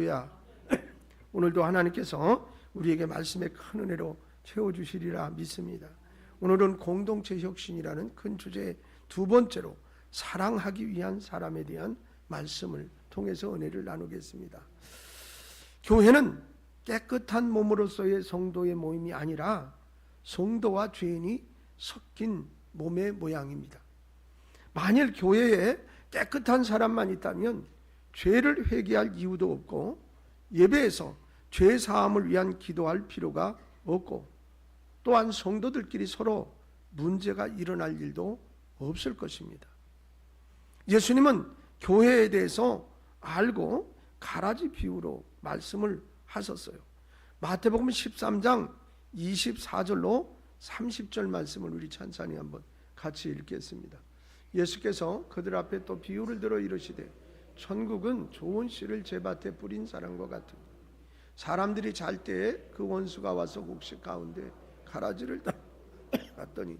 할렐루야. 오늘도 하나님께서 우리에게 말씀의 큰 은혜로 채워주시리라 믿습니다. 오늘은 공동체 혁신이라는 큰 주제의 두 번째로 사랑하기 위한 사람에 대한 말씀을 통해서 은혜를 나누겠습니다. 교회는 깨끗한 몸으로서의 성도의 모임이 아니라 성도와 죄인이 섞인 몸의 모양입니다. 만일 교회에 깨끗한 사람만 있다면 죄를 회개할 이유도 없고 예배에서 죄 사함을 위한 기도할 필요가 없고 또한 성도들끼리 서로 문제가 일어날 일도 없을 것입니다. 예수님은 교회에 대해서 알고 가라지 비유로 말씀을 하셨어요. 마태복음 13장 24절로 30절 말씀을 우리 찬찬히 한번 같이 읽겠습니다. 예수께서 그들 앞에 또 비유를 들어 이르시되 천국은 좋은 씨를 제밭에 뿌린 사람과 같으니 사람들이 잘 때에 그 원수가 와서 곡식 가운데 가라지를 갔더니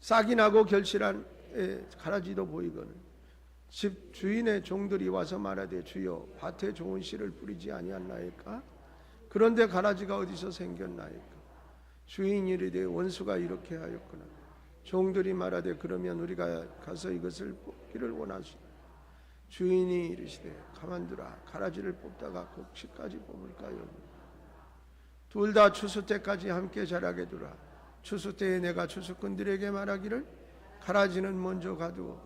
싹이 나고 결실한 가라지도 보이거늘 집 주인의 종들이 와서 말하되 주여 밭에 좋은 씨를 뿌리지 아니하나이까? 그런데 가라지가 어디서 생겼나이까? 주인이 이르되 원수가 이렇게 하였구나. 종들이 말하되 그러면 우리가 가서 이것을 뽑기를 원하시오. 주인이 이르시되 가만두라. 가라지를 뽑다가 곡식까지 뽑을까요? 둘 다 추수 때까지 함께 자라게 두라. 추수 때에 내가 추수꾼들에게 말하기를 가라지는 먼저 가두어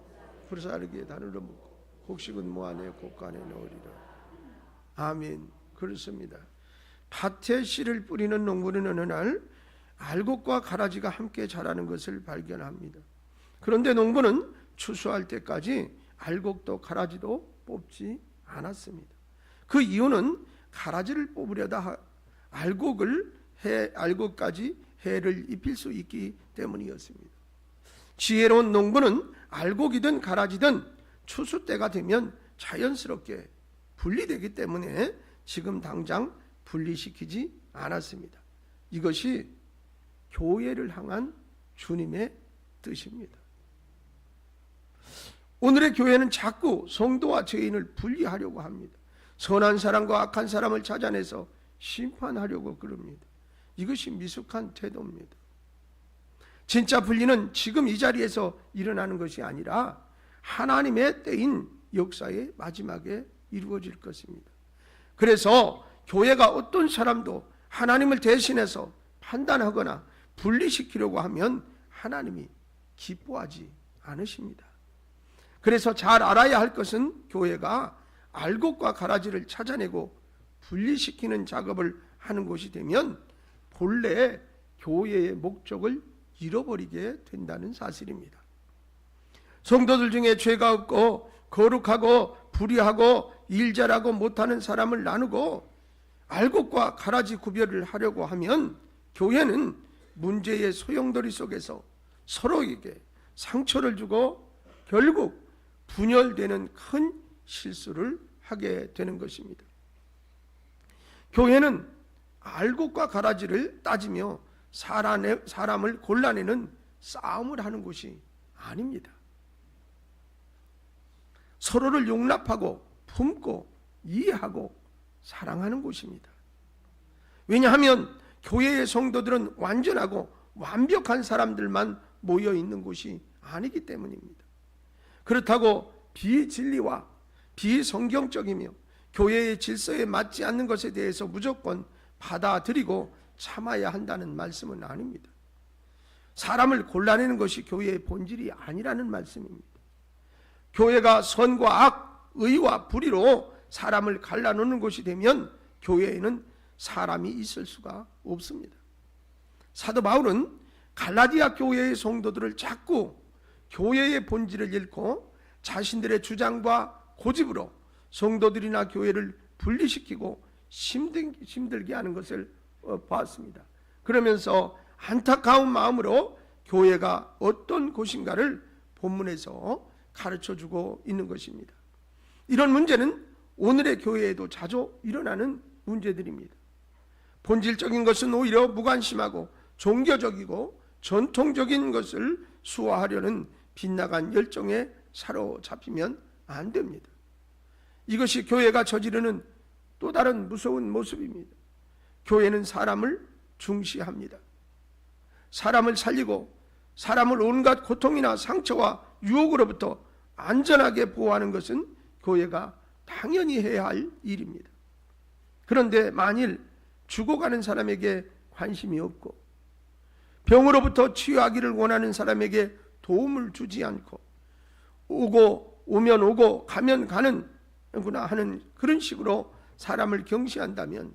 부르사르기에 다늘어 묻고 곡식은 모아내 곡간에 넣으리라. 아멘. 그렇습니다. 밭에 씨를 뿌리는 농부는 어느 날 알곡과 가라지가 함께 자라는 것을 발견합니다. 그런데 농부는 추수할 때까지 알곡도 가라지도 뽑지 않았습니다. 그 이유는 가라지를 뽑으려다 알곡까지 해를 입힐 수 있기 때문이었습니다. 지혜로운 농부는 알곡이든 가라지든 추수 때가 되면 자연스럽게 분리되기 때문에 지금 당장 분리시키지 않았습니다. 이것이 교회를 향한 주님의 뜻입니다. 오늘의 교회는 자꾸 성도와 죄인을 분리하려고 합니다. 선한 사람과 악한 사람을 찾아내서 심판하려고 그럽니다. 이것이 미숙한 태도입니다. 진짜 분리는 지금 이 자리에서 일어나는 것이 아니라 하나님의 때인 역사의 마지막에 이루어질 것입니다. 그래서 교회가 어떤 사람도 하나님을 대신해서 판단하거나 분리시키려고 하면 하나님이 기뻐하지 않으십니다. 그래서 잘 알아야 할 것은 교회가 알곡과 가라지를 찾아내고 분리시키는 작업을 하는 곳이 되면 본래 교회의 목적을 잃어버리게 된다는 사실입니다. 성도들 중에 죄가 없고 거룩하고 불의하고 일 잘하고 못하는 사람을 나누고 알곡과 가라지 구별을 하려고 하면 교회는 문제의 소용돌이 속에서 서로에게 상처를 주고 결국 분열되는 큰 실수를 하게 되는 것입니다. 교회는 알곡과 가라지를 따지며 사람을 골라내는 싸움을 하는 곳이 아닙니다. 서로를 용납하고 품고 이해하고 사랑하는 곳입니다. 왜냐하면 교회의 성도들은 완전하고 완벽한 사람들만 모여 있는 곳이 아니기 때문입니다. 그렇다고 비진리와 비성경적이며 교회의 질서에 맞지 않는 것에 대해서 무조건 받아들이고 참아야 한다는 말씀은 아닙니다. 사람을 골라내는 것이 교회의 본질이 아니라는 말씀입니다. 교회가 선과 악, 의와 불의로 사람을 갈라놓는 곳이 되면 교회에는 사람이 있을 수가 없습니다. 사도 바울은 갈라디아 교회의 성도들을 자꾸 교회의 본질을 잃고 자신들의 주장과 고집으로 성도들이나 교회를 분리시키고 힘들게 하는 것을 보았습니다. 그러면서 안타까운 마음으로 교회가 어떤 곳인가를 본문에서 가르쳐주고 있는 것입니다. 이런 문제는 오늘의 교회에도 자주 일어나는 문제들입니다. 본질적인 것은 오히려 무관심하고 종교적이고 전통적인 것을 수호하려는 빗나간 열정에 사로잡히면 안 됩니다. 이것이 교회가 저지르는 또 다른 무서운 모습입니다. 교회는 사람을 중시합니다. 사람을 살리고 사람을 온갖 고통이나 상처와 유혹으로부터 안전하게 보호하는 것은 교회가 당연히 해야 할 일입니다. 그런데 만일 죽어가는 사람에게 관심이 없고 병으로부터 치유하기를 원하는 사람에게 도움을 주지 않고 오면 오고 가면 가는구나 하는 그런 식으로 사람을 경시한다면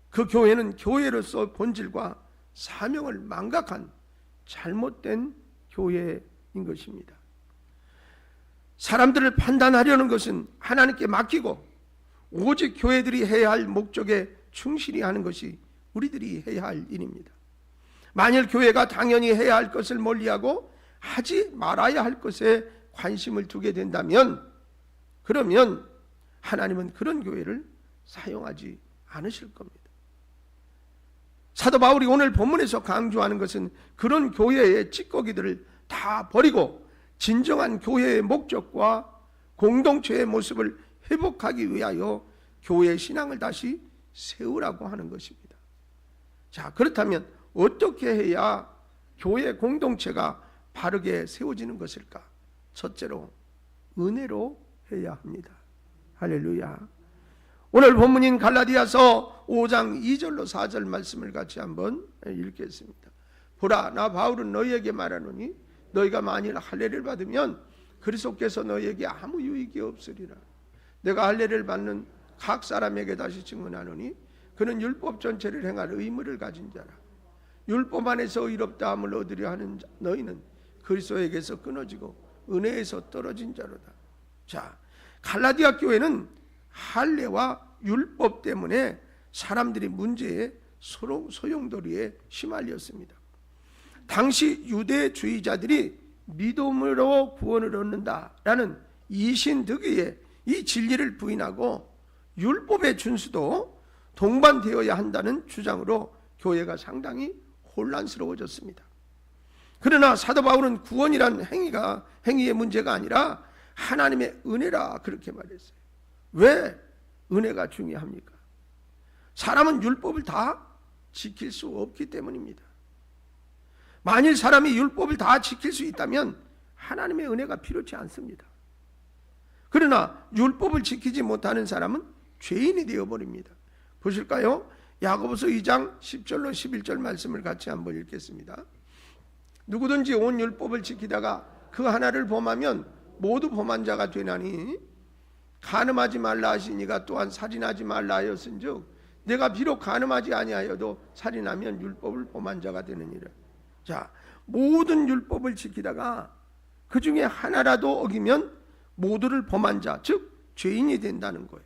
그 교회는 교회로서 본질과 사명을 망각한 잘못된 교회인 것입니다. 사람들을 판단하려는 것은 하나님께 맡기고 오직 교회들이 해야 할 목적에 충실히 하는 것이 우리들이 해야 할 일입니다. 만일 교회가 당연히 해야 할 것을 멀리하고 하지 말아야 할 것에 관심을 두게 된다면 그러면 하나님은 그런 교회를 사용하지 않으실 겁니다. 사도 바울이 오늘 본문에서 강조하는 것은 그런 교회의 찌꺼기들을 다 버리고 진정한 교회의 목적과 공동체의 모습을 회복하기 위하여 교회의 신앙을 다시 세우라고 하는 것입니다. 자, 그렇다면 어떻게 해야 교회 공동체가 바르게 세워지는 것일까? 첫째로 은혜로 해야 합니다. 할렐루야. 오늘 본문인 갈라디아서 5장 2절로 4절 말씀을 같이 한번 읽겠습니다. 보라, 나 바울은 너희에게 말하노니 너희가 만일 할례를 받으면 그리스도께서 너희에게 아무 유익이 없으리라. 내가 할례를 받는 각 사람에게 다시 증언하노니 그는 율법 전체를 행할 의무를 가진 자라. 율법 안에서 의롭다함을 얻으려 하는 너희는 그리스도에게서 끊어지고 은혜에서 떨어진 자로다. 자, 갈라디아 교회는 할례와 율법 때문에 사람들이 문제에 소용돌이에 시말렸습니다. 당시 유대주의자들이 믿음으로 구원을 얻는다라는 이신득의의 이 진리를 부인하고 율법의 준수도 동반되어야 한다는 주장으로 교회가 상당히 혼란스러워졌습니다. 그러나 사도 바울은 구원이란 행위의 문제가 아니라 하나님의 은혜라 그렇게 말했어요. 왜 은혜가 중요합니까? 사람은 율법을 다 지킬 수 없기 때문입니다. 만일 사람이 율법을 다 지킬 수 있다면 하나님의 은혜가 필요치 않습니다. 그러나 율법을 지키지 못하는 사람은 죄인이 되어버립니다. 보실까요? 야고보서 2장 10절로 11절 말씀을 같이 한번 읽겠습니다. 누구든지 온 율법을 지키다가 그 하나를 범하면 모두 범한 자가 되나니 간음하지 말라 하시니가 또한 살인하지 말라 하였은즉 내가 비록 간음하지 아니하여도 살인하면 율법을 범한 자가 되느니라. 자, 모든 율법을 지키다가 그 중에 하나라도 어기면 모두를 범한 자, 즉 죄인이 된다는 거예요.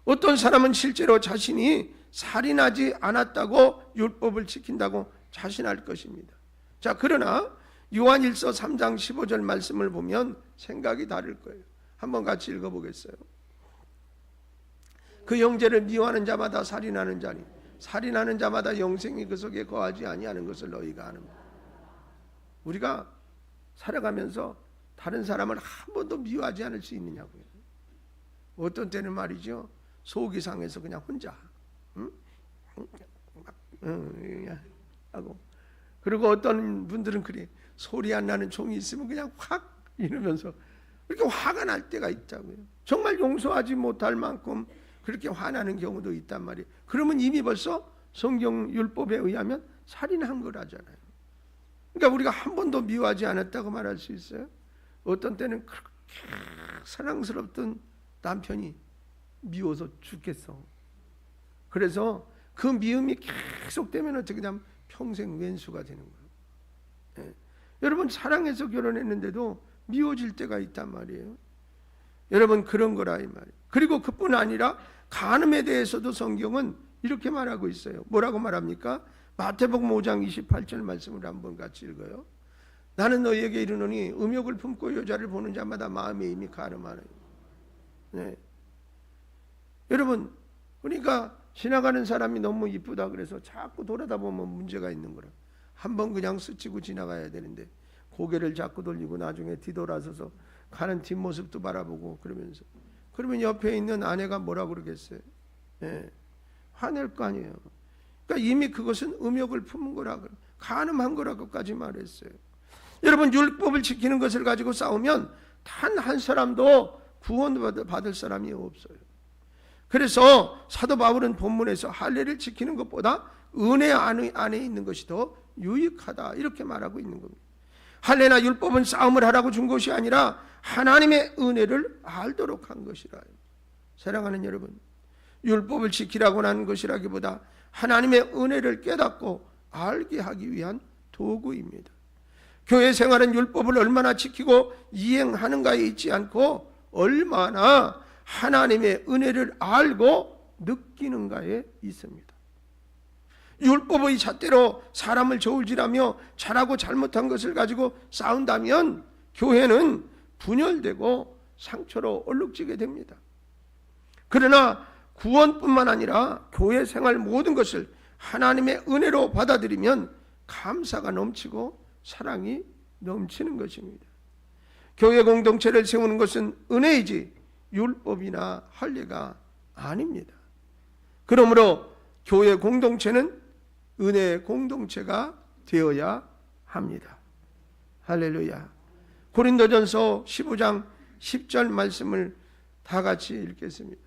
어떤 사람은 실제로 자신이 살인하지 않았다고 율법을 지킨다고 자신할 것입니다. 자, 그러나 요한일서 3장 15절 말씀을 보면 생각이 다를 거예요. 한번 같이 읽어보겠어요. 그 형제를 미워하는 자마다 살인하는 자니 살인하는 자마다 영생이 그 속에 거하지 아니하는 것을 너희가 아느니라. 우리가 살아가면서 다른 사람을 한 번도 미워하지 않을 수 있느냐고요. 어떤 때는 말이죠, 속이 상해서 그냥 혼자 하고, 그리고 어떤 분들은 그래, 소리 안 나는 종이 있으면 그냥 확 이러면서 이렇게 화가 날 때가 있다고요. 정말 용서하지 못할 만큼 그렇게 화나는 경우도 있단 말이에요. 그러면 이미 벌써 성경 율법에 의하면 살인한 거라잖아요. 그러니까 우리가 한 번도 미워하지 않았다고 말할 수 있어요. 어떤 때는 그렇게 사랑스럽던 남편이 미워서 죽겠어. 그래서 그 미움이 계속되면 어떻게 되면 평생 왼수가 되는 거예요. 예. 여러분, 사랑해서 결혼했는데도 미워질 때가 있단 말이에요. 여러분, 그런 거라 이 말이에요. 그리고 그뿐 아니라 간음에 대해서도 성경은 이렇게 말하고 있어요. 뭐라고 말합니까? 마태복음 5장 28절 말씀을 한번 같이 읽어요. 나는 너희에게 이르노니 음욕을 품고 여자를 보는 자마다 마음에 이미 간음하나니. 네. 여러분, 그러니까 지나가는 사람이 너무 이쁘다 그래서 자꾸 돌아다보면 문제가 있는 거라. 한번 그냥 스치고 지나가야 되는데 고개를 자꾸 돌리고 나중에 뒤돌아서서 가는 뒷모습도 바라보고 그러면서 그러면 옆에 있는 아내가 뭐라 그러겠어요? 예, 화낼 거 아니에요. 그러니까 이미 그것은 음욕을 품은 거라고, 간음한 거라고까지 말했어요. 여러분, 율법을 지키는 것을 가지고 싸우면 단 한 사람도 구원받을 사람이 없어요. 그래서 사도 바울은 본문에서 할례를 지키는 것보다 은혜 안에 있는 것이 더 유익하다, 이렇게 말하고 있는 겁니다. 할례나 율법은 싸움을 하라고 준 것이 아니라 하나님의 은혜를 알도록 한 것이라. 사랑하는 여러분, 율법을 지키라고 하는 것이라기보다 하나님의 은혜를 깨닫고 알게 하기 위한 도구입니다. 교회 생활은 율법을 얼마나 지키고 이행하는가에 있지 않고 얼마나 하나님의 은혜를 알고 느끼는가에 있습니다. 율법의 잣대로 사람을 저울질하며 잘하고 잘못한 것을 가지고 싸운다면 교회는 분열되고 상처로 얼룩지게 됩니다. 그러나 구원뿐만 아니라 교회 생활 모든 것을 하나님의 은혜로 받아들이면 감사가 넘치고 사랑이 넘치는 것입니다. 교회 공동체를 세우는 것은 은혜이지 율법이나 할례가 아닙니다. 그러므로 교회 공동체는 은혜의 공동체가 되어야 합니다. 할렐루야. 고린도전서 15장 10절 말씀을 다 같이 읽겠습니다.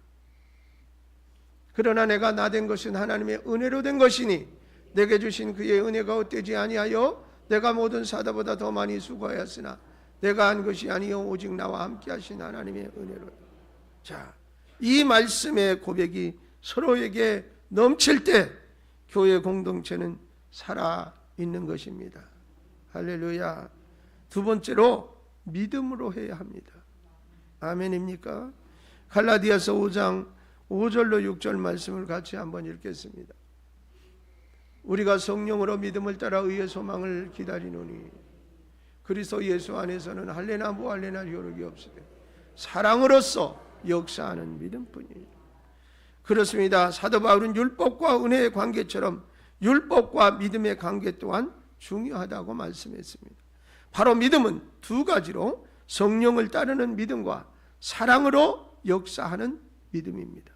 그러나 내가 나된 것은 하나님의 은혜로 된 것이니 내게 주신 그의 은혜가 헛되지 아니하여 내가 모든 사다보다 더 많이 수고하였으나 내가 한 것이 아니요 오직 나와 함께 하신 하나님의 은혜로. 자, 이 말씀의 고백이 서로에게 넘칠 때 교회 공동체는 살아있는 것입니다. 할렐루야. 두 번째로 믿음으로 해야 합니다. 아멘입니까? 갈라디아서 5장 5절로 6절 말씀을 같이 한번 읽겠습니다. 우리가 성령으로 믿음을 따라 의의 소망을 기다리노니 그리스도 예수 안에서는 할례나 무할례나 효력이 없으되 사랑으로서 역사하는 믿음뿐이에요. 그렇습니다. 사도 바울은 율법과 은혜의 관계처럼 율법과 믿음의 관계 또한 중요하다고 말씀했습니다. 바로 믿음은 두 가지로 성령을 따르는 믿음과 사랑으로 역사하는 믿음입니다.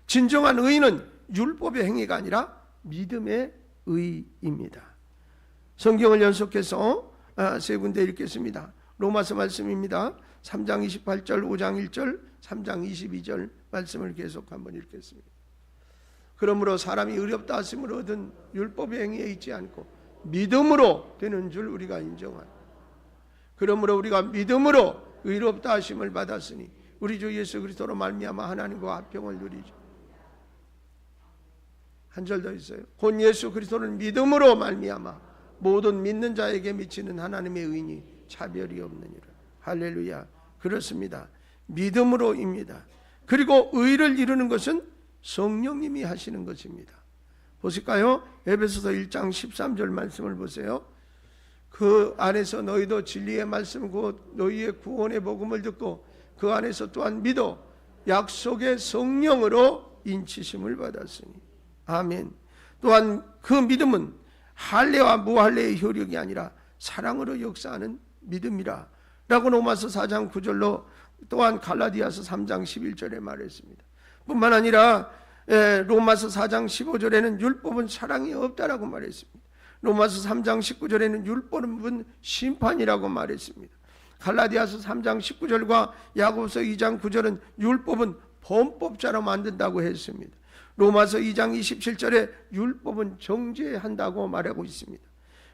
진정한 의는 율법의 행위가 아니라 믿음의 의입니다. 성경을 연속해서 세 군데 읽겠습니다. 로마서 말씀입니다. 3장 28절, 5장 1절, 3장 22절 말씀을 계속 한번 읽겠습니다. 그러므로 사람이 의롭다 하심을 얻은 율법의 행위에 있지 않고 믿음으로 되는 줄 우리가 인정하노. 그러므로 우리가 믿음으로 의롭다 하심을 받았으니 우리 주 예수 그리스도로 말미암아 하나님과 화평을 누리죠. 한 절 더 있어요. 곧 예수 그리스도를 믿음으로 말미암아 모든 믿는 자에게 미치는 하나님의 의인이 차별이 없느니라. 할렐루야. 그렇습니다. 믿음으로입니다. 그리고 의를 이루는 것은 성령님이 하시는 것입니다. 보실까요? 에베소서 1장 13절 말씀을 보세요. 그 안에서 너희도 진리의 말씀 곧 너희의 구원의 복음을 듣고 그 안에서 또한 믿어 약속의 성령으로 인치심을 받았으니. 아멘. 또한 그 믿음은 할례와 무할례의 효력이 아니라 사랑으로 역사하는 믿음이라 라고 로마서 4장 9절로 또한 갈라디아서 3장 11절에 말했습니다. 뿐만 아니라 로마서 4장 15절에는 율법은 사랑이 없다라고 말했습니다. 로마서 3장 19절에는 율법은 심판이라고 말했습니다. 갈라디아서 3장 19절과 야고보서 2장 9절은 율법은 범법자로 만든다고 했습니다. 로마서 2장 27절에 율법은 정죄한다고 말하고 있습니다.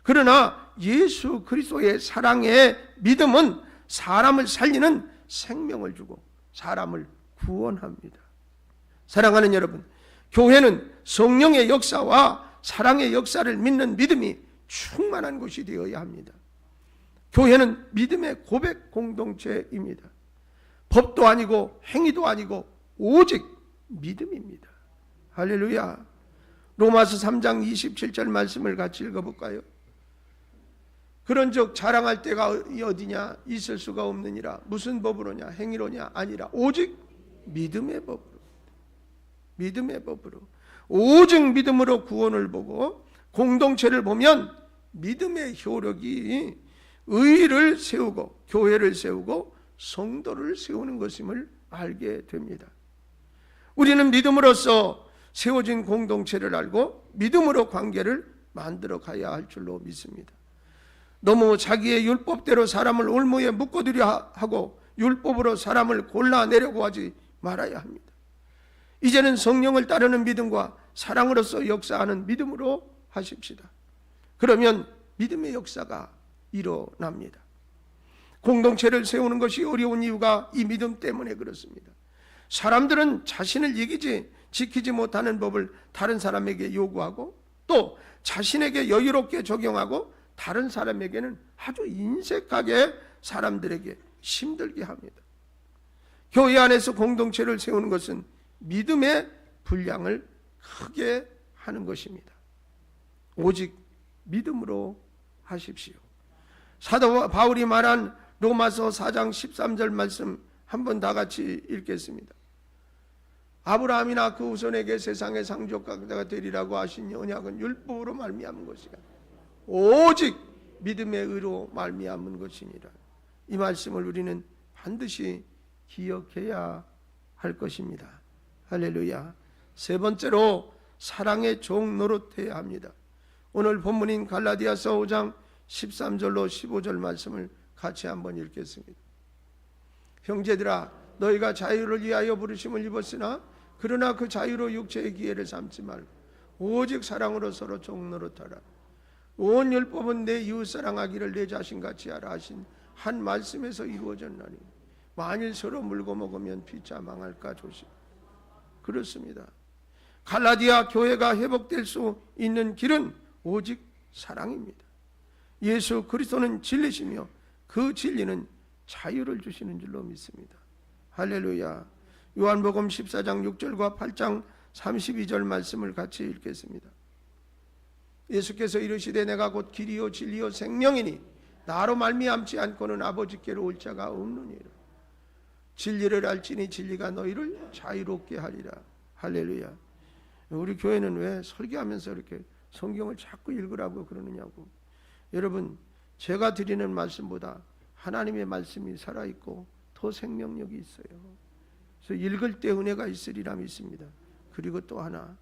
그러나 예수 그리스도의 사랑의 믿음은 사람을 살리는 생명을 주고 사람을 구원합니다. 사랑하는 여러분, 교회는 성령의 역사와 사랑의 역사를 믿는 믿음이 충만한 곳이 되어야 합니다. 교회는 믿음의 고백 공동체입니다. 법도 아니고 행위도 아니고 오직 믿음입니다. 할렐루야. 로마서 3장 27절 말씀을 같이 읽어볼까요? 그런즉 자랑할 때가 어디냐? 있을 수가 없느니라. 무슨 법으로냐? 행위로냐? 아니라 오직 믿음의 법으로. 믿음의 법으로. 오직 믿음으로 구원을 보고 공동체를 보면 믿음의 효력이 의를 세우고 교회를 세우고 성도를 세우는 것임을 알게 됩니다. 우리는 믿음으로써 세워진 공동체를 알고 믿음으로 관계를 만들어 가야 할 줄로 믿습니다. 너무 자기의 율법대로 사람을 올무에 묶어두려 하고 율법으로 사람을 골라내려고 하지 말아야 합니다. 이제는 성령을 따르는 믿음과 사랑으로서 역사하는 믿음으로 하십시다. 그러면 믿음의 역사가 일어납니다. 공동체를 세우는 것이 어려운 이유가 이 믿음 때문에 그렇습니다. 사람들은 자신을 지키지 못하는 법을 다른 사람에게 요구하고 또 자신에게 여유롭게 적용하고 다른 사람에게는 아주 인색하게 사람들에게 힘들게 합니다. 교회 안에서 공동체를 세우는 것은 믿음의 분량을 크게 하는 것입니다. 오직 믿음으로 하십시오. 사도 바울이 말한 로마서 4장 13절 말씀 한번 다 같이 읽겠습니다. 아브라함이나 그 후손에게 세상의 상속자가 되리라고 하신 언약은 율법으로 말미암은 것이야. 오직 믿음의 의로 말미암은 것이니라. 이 말씀을 우리는 반드시 기억해야 할 것입니다. 할렐루야. 세 번째로 사랑의 종 노릇해야 합니다. 오늘 본문인 갈라디아서 5장 13절로 15절 말씀을 같이 한번 읽겠습니다. 형제들아, 너희가 자유를 위하여 부르심을 입었으나 그러나 그 자유로 육체의 기회를 삼지 말고 오직 사랑으로 서로 종 노릇하라. 온 율법은 내 이웃 사랑하기를 내 자신같이 하라 하신 한 말씀에서 이루어졌나니 만일 서로 물고 먹으면 피차 망할까 조심. 그렇습니다. 갈라디아 교회가 회복될 수 있는 길은 오직 사랑입니다. 예수 그리스도는 진리시며 그 진리는 자유를 주시는 줄로 믿습니다. 할렐루야. 요한복음 14장 6절과 8장 32절 말씀을 같이 읽겠습니다. 예수께서 이르시되 내가 곧 길이요 진리요 생명이니 나로 말미암지 않고는 아버지께로 올 자가 없느니라. 진리를 알지니 진리가 너희를 자유롭게 하리라. 할렐루야. 우리 교회는 왜 설교하면서 이렇게 성경을 자꾸 읽으라고 그러느냐고. 여러분, 제가 드리는 말씀보다 하나님의 말씀이 살아있고 더 생명력이 있어요. 그래서 읽을 때 은혜가 있으리라 믿습니다. 그리고 또 하나,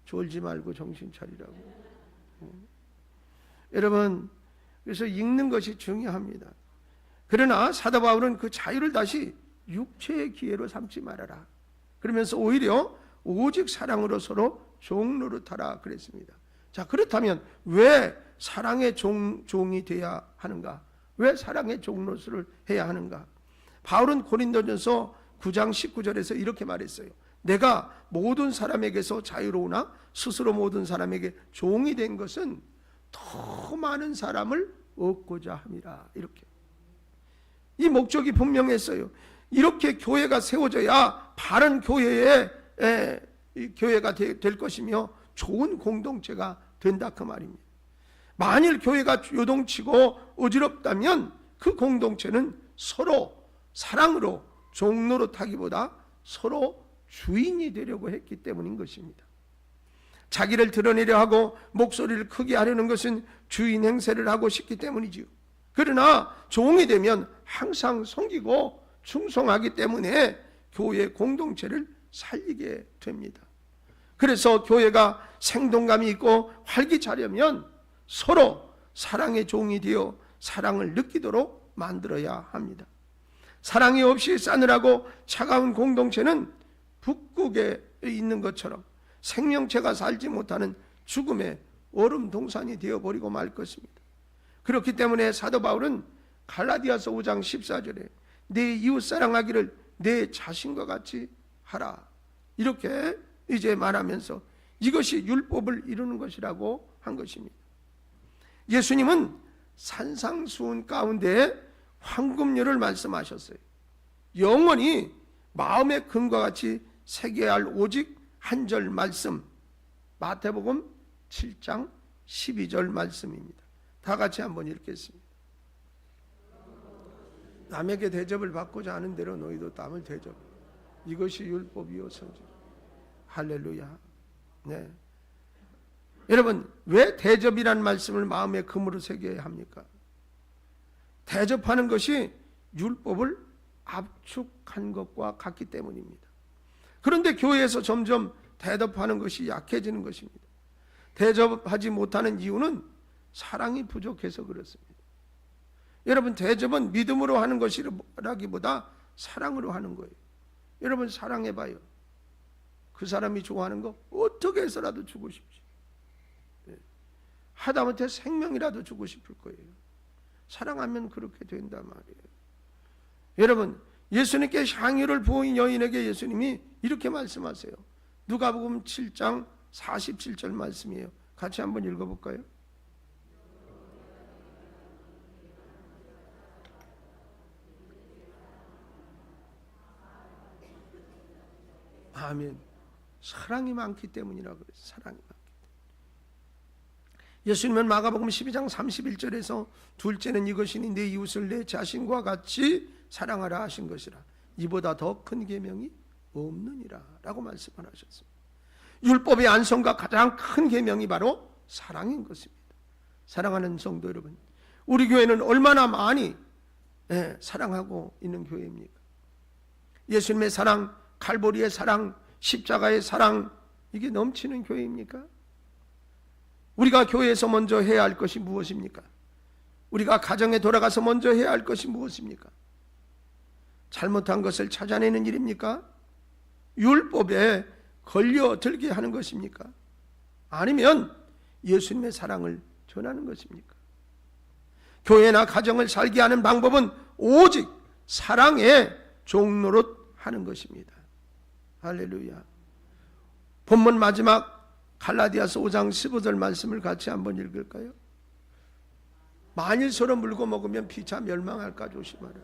졸지 말고 정신 차리라고. 여러분, 그래서 읽는 것이 중요합니다. 그러나 사도 바울은 그 자유를 다시 육체의 기회로 삼지 말아라. 그러면서 오히려 오직 사랑으로 서로 종 노릇하라 그랬습니다. 자, 그렇다면 왜 사랑의 종이 돼야 하는가? 왜 사랑의 종 노릇을 해야 하는가? 바울은 고린도전서 9장 19절에서 이렇게 말했어요. 내가 모든 사람에게서 자유로우나 스스로 모든 사람에게 종이 된 것은 더 많은 사람을 얻고자 함이라. 이렇게 이 목적이 분명했어요. 이렇게 교회가 세워져야 바른 교회가 될 것이며 좋은 공동체가 된다 그 말입니다. 만일 교회가 요동치고 어지럽다면 그 공동체는 서로 사랑으로 종노릇하기보다 서로 주인이 되려고 했기 때문인 것입니다. 자기를 드러내려 하고 목소리를 크게 하려는 것은 주인 행세를 하고 싶기 때문이지요. 그러나 종이 되면 항상 섬기고 충성하기 때문에 교회 공동체를 살리게 됩니다. 그래서 교회가 생동감이 있고 활기차려면 서로 사랑의 종이 되어 사랑을 느끼도록 만들어야 합니다. 사랑이 없이 싸늘하고 차가운 공동체는 북극에 있는 것처럼 생명체가 살지 못하는 죽음의 얼음 동산이 되어버리고 말 것입니다. 그렇기 때문에 사도 바울은 갈라디아서 5장 14절에 내 이웃 사랑하기를 내 자신과 같이 하라. 이렇게 이제 말하면서 이것이 율법을 이루는 것이라고 한 것입니다. 예수님은 산상수훈 가운데 황금률을 말씀하셨어요. 영원히 마음의 금과 같이 새겨야 할 오직 한 절 말씀, 마태복음 7장 12절 말씀입니다. 다 같이 한번 읽겠습니다. 남에게 대접을 받고자 하는 대로 너희도 남을 대접. 이것이 율법이요 선지. 할렐루야. 네. 여러분, 왜 대접이란 말씀을 마음의 금으로 새겨야 합니까? 대접하는 것이 율법을 압축한 것과 같기 때문입니다. 그런데 교회에서 점점 대접하는 것이 약해지는 것입니다. 대접하지 못하는 이유는 사랑이 부족해서 그렇습니다. 여러분, 대접은 믿음으로 하는 것이라기보다 사랑으로 하는 거예요. 여러분, 사랑해봐요. 그 사람이 좋아하는 거 어떻게 해서라도 주고 싶지. 하다못해 생명이라도 주고 싶을 거예요. 사랑하면 그렇게 된단 말이에요. 여러분, 예수님께 향유를 부은 여인에게 예수님이 이렇게 말씀하세요. 누가복음 7장 47절 말씀이에요. 같이 한번 읽어볼까요? 아멘. 사랑이 많기 때문이라 그랬어요. 사랑이 많기 때문에. 예수님은 마가복음 12장 31절에서 둘째는 이것이니 내 이웃을 내 자신과 같이 사랑하라 하신 것이라. 이보다 더 큰 계명이 없느니라 라고 말씀을 하셨습니다. 율법의 안성과 가장 큰 계명이 바로 사랑인 것입니다. 사랑하는 성도 여러분, 우리 교회는 얼마나 많이 사랑하고 있는 교회입니까? 예수님의 사랑, 칼보리의 사랑, 십자가의 사랑, 이게 넘치는 교회입니까? 우리가 교회에서 먼저 해야 할 것이 무엇입니까? 우리가 가정에 돌아가서 먼저 해야 할 것이 무엇입니까? 잘못한 것을 찾아내는 일입니까? 율법에 걸려들게 하는 것입니까? 아니면 예수님의 사랑을 전하는 것입니까? 교회나 가정을 살게 하는 방법은 오직 사랑의 종노릇 하는 것입니다. 할렐루야. 본문 마지막 갈라디아서 5장 15절 말씀을 같이 한번 읽을까요? 만일 서로 물고 먹으면 피차 멸망할까 조심하라.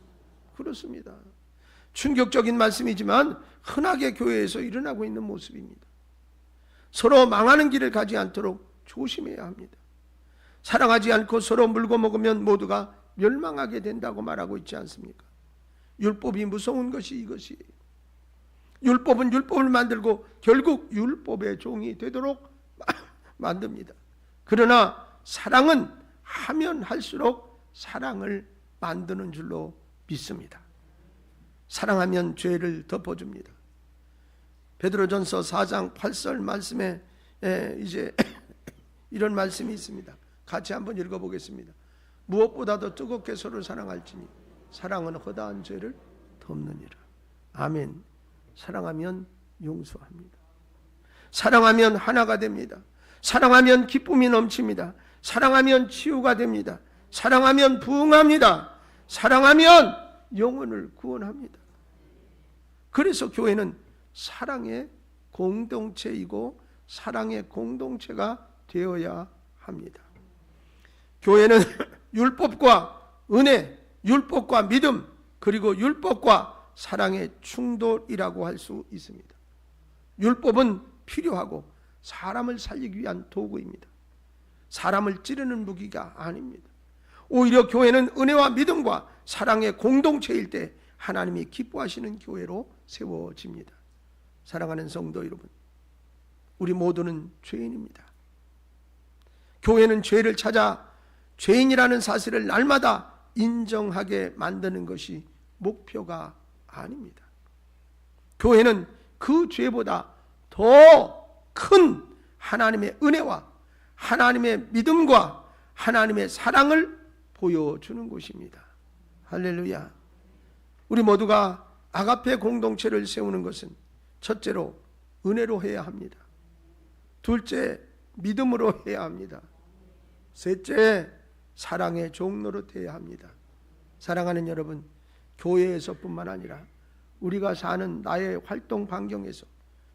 그렇습니다. 충격적인 말씀이지만 흔하게 교회에서 일어나고 있는 모습입니다. 서로 망하는 길을 가지 않도록 조심해야 합니다. 사랑하지 않고 서로 물고 먹으면 모두가 멸망하게 된다고 말하고 있지 않습니까? 율법이 무서운 것이 이것이에요. 율법은 율법을 만들고 결국 율법의 종이 되도록 만듭니다. 그러나 사랑은 하면 할수록 사랑을 만드는 줄로 믿습니다. 사랑하면 죄를 덮어줍니다. 베드로전서 4장 8절 말씀에 이제 이런 말씀이 있습니다. 같이 한번 읽어보겠습니다. 무엇보다도 뜨겁게 서로 사랑할지니 사랑은 허다한 죄를 덮느니라. 아멘. 사랑하면 용서합니다. 사랑하면 하나가 됩니다. 사랑하면 기쁨이 넘칩니다. 사랑하면 치유가 됩니다. 사랑하면 부흥합니다. 사랑하면 영혼을 구원합니다. 그래서 교회는 사랑의 공동체이고 사랑의 공동체가 되어야 합니다. 교회는 율법과 은혜, 율법과 믿음, 그리고 율법과 사랑의 충돌이라고 할 수 있습니다. 율법은 필요하고 사람을 살리기 위한 도구입니다. 사람을 찌르는 무기가 아닙니다. 오히려 교회는 은혜와 믿음과 사랑의 공동체일 때 하나님이 기뻐하시는 교회로 세워집니다. 사랑하는 성도 여러분, 우리 모두는 죄인입니다. 교회는 죄를 찾아 죄인이라는 사실을 날마다 인정하게 만드는 것이 목표가 아닙니다. 교회는 그 죄보다 더 큰 하나님의 은혜와 하나님의 믿음과 하나님의 사랑을 보여주는 곳입니다. 할렐루야. 우리 모두가 아가페 공동체를 세우는 것은 첫째로 은혜로 해야 합니다. 둘째, 믿음으로 해야 합니다. 셋째, 사랑의 종로로 해야 합니다. 사랑하는 여러분, 교회에서뿐만 아니라 우리가 사는 나의 활동 반경에서,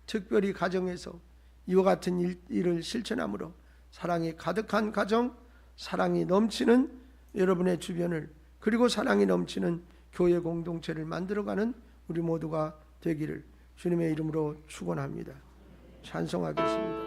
특별히 가정에서 이와 같은 일을 실천함으로 사랑이 가득한 가정, 사랑이 넘치는 여러분의 주변을, 그리고 사랑이 넘치는 교회 공동체를 만들어가는 우리 모두가 되기를 주님의 이름으로 축원합니다. 찬송하겠습니다.